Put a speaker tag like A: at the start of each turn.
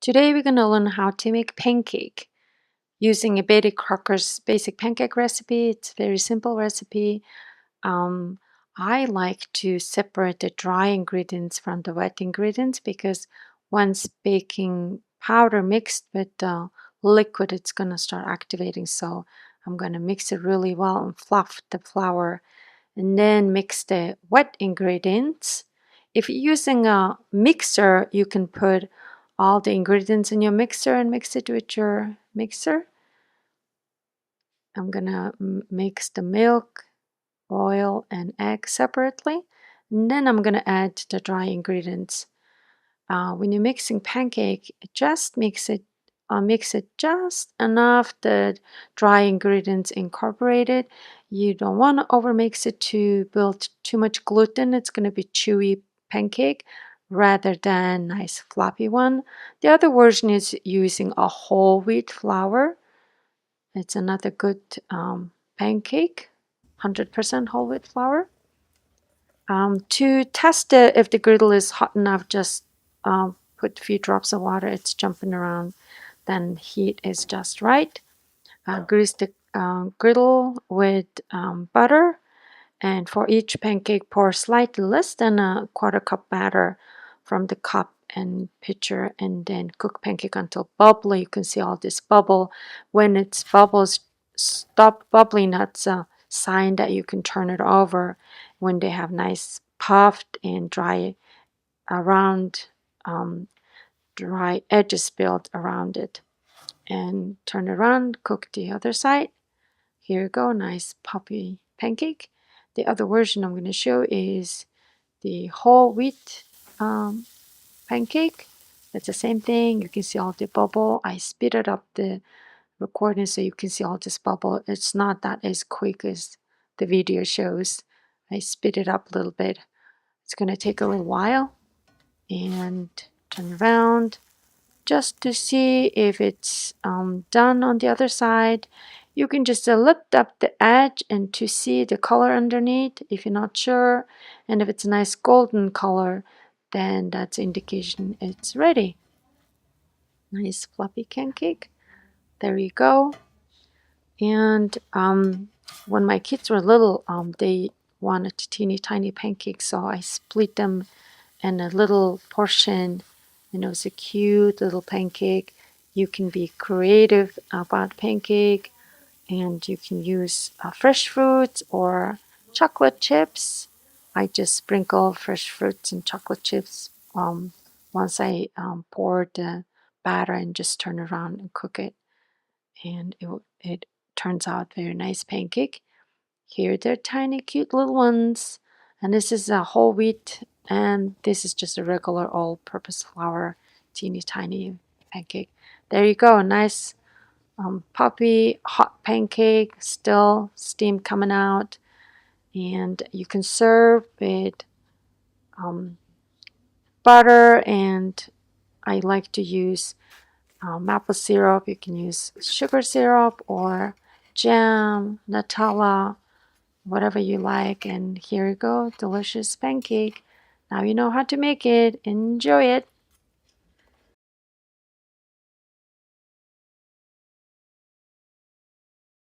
A: Today we're going to learn how to make pancake using a Betty Crocker's basic pancake recipe. It's a very simple recipe. Um, I like to separate the dry ingredients from the wet ingredients because once baking powder mixed with the liquid, it's going to start activating. So I'm going to mix it really well and fluff the flour and then mix the wet ingredients. If you're using a mixer, you can put all the ingredients in your mixer and mix it with your mixer. I'm gonna mix the milk, oil, and egg separately, and then I'm gonna add the dry ingredients. When you're mixing pancake, just mix it just enough the dry ingredients incorporated. You don't want to overmix it to build too much gluten. It's going to be chewy pancake rather than nice floppy one. The other version is using a whole wheat flour. It's another good pancake, 100% whole wheat flour. To test it, if the griddle is hot enough, just put a few drops of water. It's jumping around. Then heat is just right. Grease the griddle with butter, and for each pancake, pour slightly less than a quarter cup batter from the cup and pitcher, and then cook pancake until bubbly. You can see all this bubble. When its bubbles stop bubbling, that's a sign that you can turn it over. When they have nice puffed and dry around dry edges built around it, and turn it around, cook the other side. Here you go, nice puffy pancake. The other version I'm going to show is the whole wheat pancake. It's the same thing. You can see all the bubble. I speeded up the recording so you can see all this bubble. It's not that as quick as the video shows. I speed it up a little bit. It's going to take a little while. And turn around just to see if it's done on the other side. You can just lift up the edge and to see the color underneath if you're not sure. And if it's a nice golden color, then that's indication it's ready. Nice fluffy pancake. There you go. And when my kids were little, they wanted teeny tiny pancakes, so I split them in a little portion, and it was a cute little pancake. You can be creative about pancake, and you can use fresh fruits or chocolate chips. I just sprinkle fresh fruits and chocolate chips once I pour the batter and just turn around and cook it, and it turns out very nice pancake. Here they're tiny cute little ones, and this is a whole wheat, and this is just a regular all-purpose flour teeny tiny pancake. There you go, nice puffy hot pancake, still steam coming out, and you can serve with butter, and I like to use maple syrup. You can use sugar syrup or jam, Nutella, whatever you like. And here you go, delicious pancake. Now you know how to make it. Enjoy it.